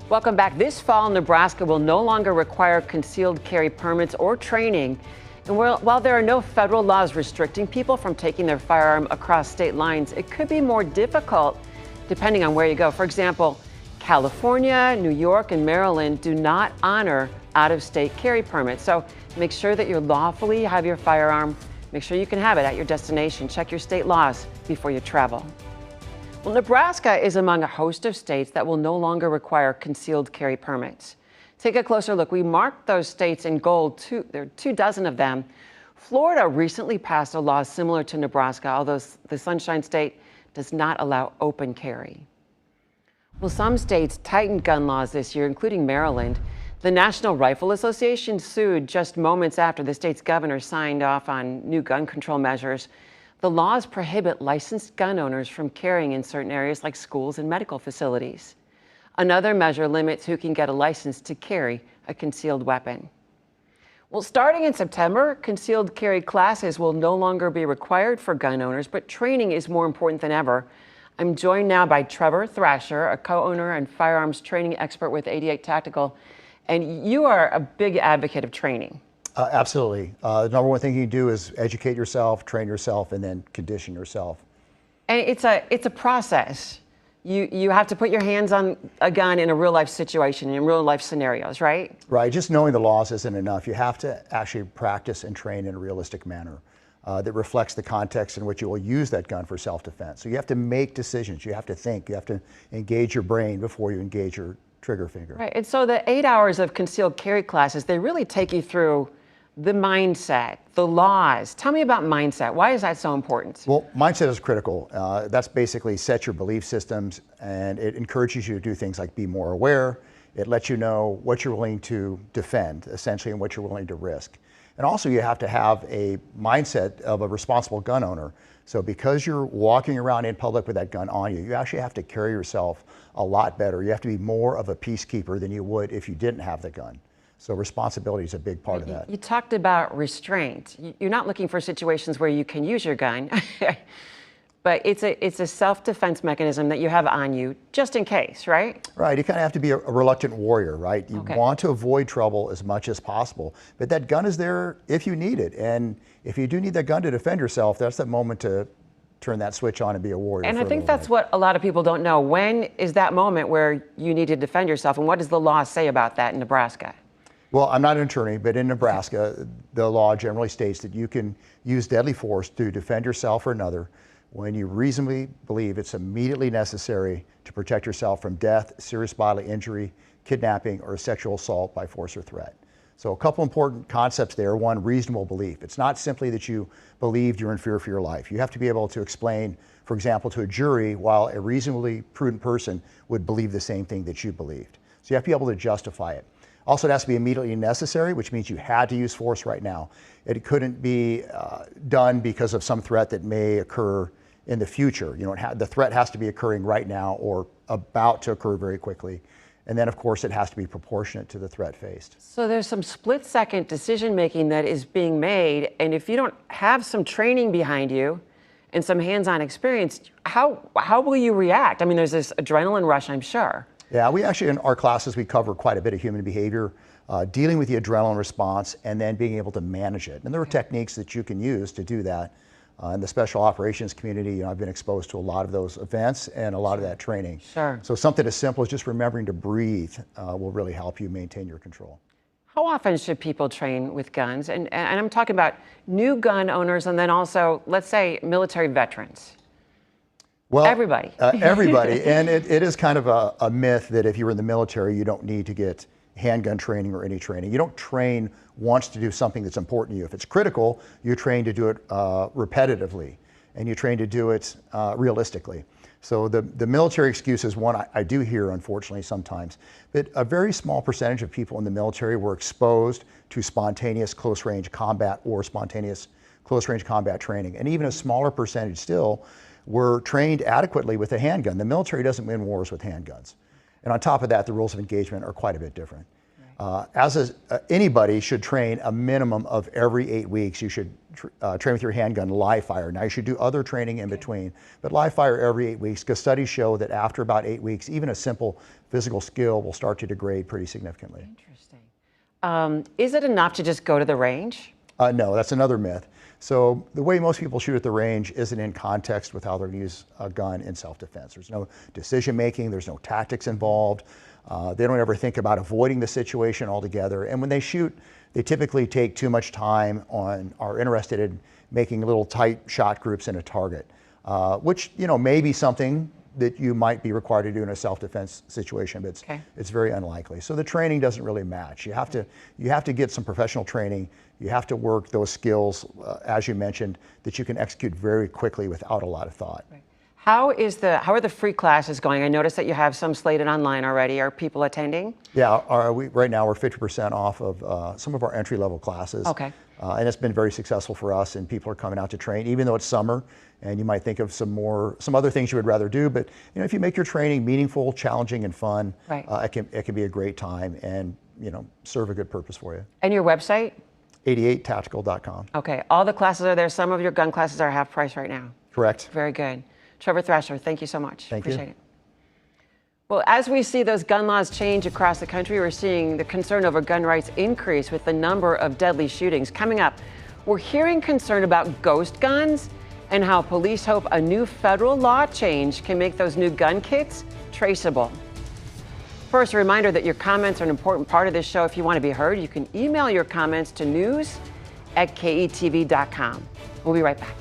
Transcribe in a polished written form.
Welcome back. This fall, Nebraska will no longer require concealed carry permits or training. And while there are no federal laws restricting people from taking their firearm across state lines, it could be more difficult depending on where you go. For example, California, New York, and Maryland do not honor out-of-state carry permits. So make sure that you lawfully have your firearm. Make sure you can have it at your destination. Check your state laws before you travel. Well, Nebraska is among a host of states that will no longer require concealed carry permits. Take a closer look. We marked those states in gold. There are 24 of them. Florida recently passed a law similar to Nebraska, although the Sunshine State does not allow open carry. Well, some states tightened gun laws this year, including Maryland. The National Rifle Association sued just moments after the state's governor signed off on new gun control measures. The laws prohibit licensed gun owners from carrying in certain areas like schools and medical facilities. Another measure limits who can get a license to carry a concealed weapon. Well, starting in September, concealed carry classes will no longer be required for gun owners, but training is more important than ever. I'm joined now by Trevor Thrasher, a co-owner and firearms training expert with 88 Tactical, and you are a big advocate of training. Absolutely. The number one thing you can do is educate yourself, train yourself, and then condition yourself. And it's a process. You have to put your hands on a gun in a real life situation, in real life scenarios, right? Right. Just knowing the laws isn't enough. You have to actually practice and train in a realistic manner that reflects the context in which you will use that gun for self-defense. So you have to make decisions. You have to think. You have to engage your brain before you engage your trigger finger. Right. And so the 8 hours of concealed carry classes, they really take you through the mindset, the laws. Tell me about mindset. Why is that so important? Well, mindset is critical. That's basically set your belief systems, and it encourages you to do things like be more aware. It lets you know what you're willing to defend, essentially, and what you're willing to risk. And also you have to have a mindset of a responsible gun owner. So because you're walking around in public with that gun on you, you actually have to carry yourself a lot better. You have to be more of a peacekeeper than you would if you didn't have the gun. So responsibility is a big part of that. You talked about restraint. You're not looking for situations where you can use your gun, but it's a self-defense mechanism that you have on you just in case, right? Right. You kind of have to be a reluctant warrior, right? You want to avoid trouble as much as possible, but that gun is there if you need it. And if you do need that gun to defend yourself, that's the moment to turn that switch on and be a warrior. And I think that's what a lot of people don't know. When is that moment where you need to defend yourself, and what does the law say about that in Nebraska? Well, I'm not an attorney, but in Nebraska, the law generally states that you can use deadly force to defend yourself or another when you reasonably believe it's immediately necessary to protect yourself from death, serious bodily injury, kidnapping, or sexual assault by force or threat. So a couple important concepts there. One, reasonable belief. It's not simply that you believed you're in fear for your life. You have to be able to explain, for example, to a jury while a reasonably prudent person would believe the same thing that you believed. So you have to be able to justify it. Also, it has to be immediately necessary, which means you had to use force right now. It couldn't be done because of some threat that may occur in the future. You know, the threat has to be occurring right now or about to occur very quickly. And then, of course, it has to be proportionate to the threat faced. So there's some split-second decision-making that is being made, and if you don't have some training behind you and some hands-on experience, how will you react? I mean, there's this adrenaline rush, I'm sure. Yeah, we actually, in our classes, we cover quite a bit of human behavior, dealing with the adrenaline response and then being able to manage it. And there are techniques that you can use to do that. In the special operations community, you know, I've been exposed to a lot of those events and a lot of that training. Sure. So something as simple as just remembering to breathe will really help you maintain your control. How often should people train with guns? And I'm talking about new gun owners and then also, let's say, military veterans. Well, everybody. Everybody. And it is kind of a myth that if you're in the military, you don't need to get handgun training or any training. You don't train once to do something that's important to you. If it's critical, you train to do it repetitively, and you train to do it realistically. So the military excuse is one I do hear, unfortunately, sometimes. But a very small percentage of people in the military were exposed to spontaneous close-range combat or spontaneous close-range combat training. And even a smaller percentage still were trained adequately with a handgun. The military doesn't win wars with handguns. And on top of that, the rules of engagement are quite a bit different. Anybody should train a minimum of every 8 weeks. You should train with your handgun live fire. Now you should do other training in between, but live fire every 8 weeks, because studies show that after about 8 weeks, even a simple physical skill will start to degrade pretty significantly. Interesting. Is it enough to just go to the range? No, that's another myth. So the way most people shoot at the range isn't in context with how they're going to use a gun in self-defense. There's no decision making, there's no tactics involved. They don't ever think about avoiding the situation altogether. And when they shoot, they typically take too much time on, are interested in making little tight shot groups in a target, which, you know, may be something that you might be required to do in a self-defense situation, but it's very unlikely. So the training doesn't really match. You have to get some professional training. You have to work those skills, as you mentioned, that you can execute very quickly without a lot of thought. Right. How are the free classes going? I noticed that you have some slated online already. Are people attending? Yeah, right now we're 50% off of some of our entry-level classes. Okay. And it's been very successful for us, and people are coming out to train, even though it's summer, and you might think of some other things you would rather do, but you know, if you make your training meaningful, challenging, and fun, right. It can be a great time and, you know, serve a good purpose for you. And your website? 88tactical.com. Okay, all the classes are there. Some of your gun classes are half price right now. Correct. Very good. Trevor Thrasher, thank you so much. Appreciate it. Well, as we see those gun laws change across the country, we're seeing the concern over gun rights increase with the number of deadly shootings. Coming up, we're hearing concern about ghost guns and how police hope a new federal law change can make those new gun kits traceable. First, a reminder that your comments are an important part of this show. If you want to be heard, you can email your comments to news@ketv.com. We'll be right back.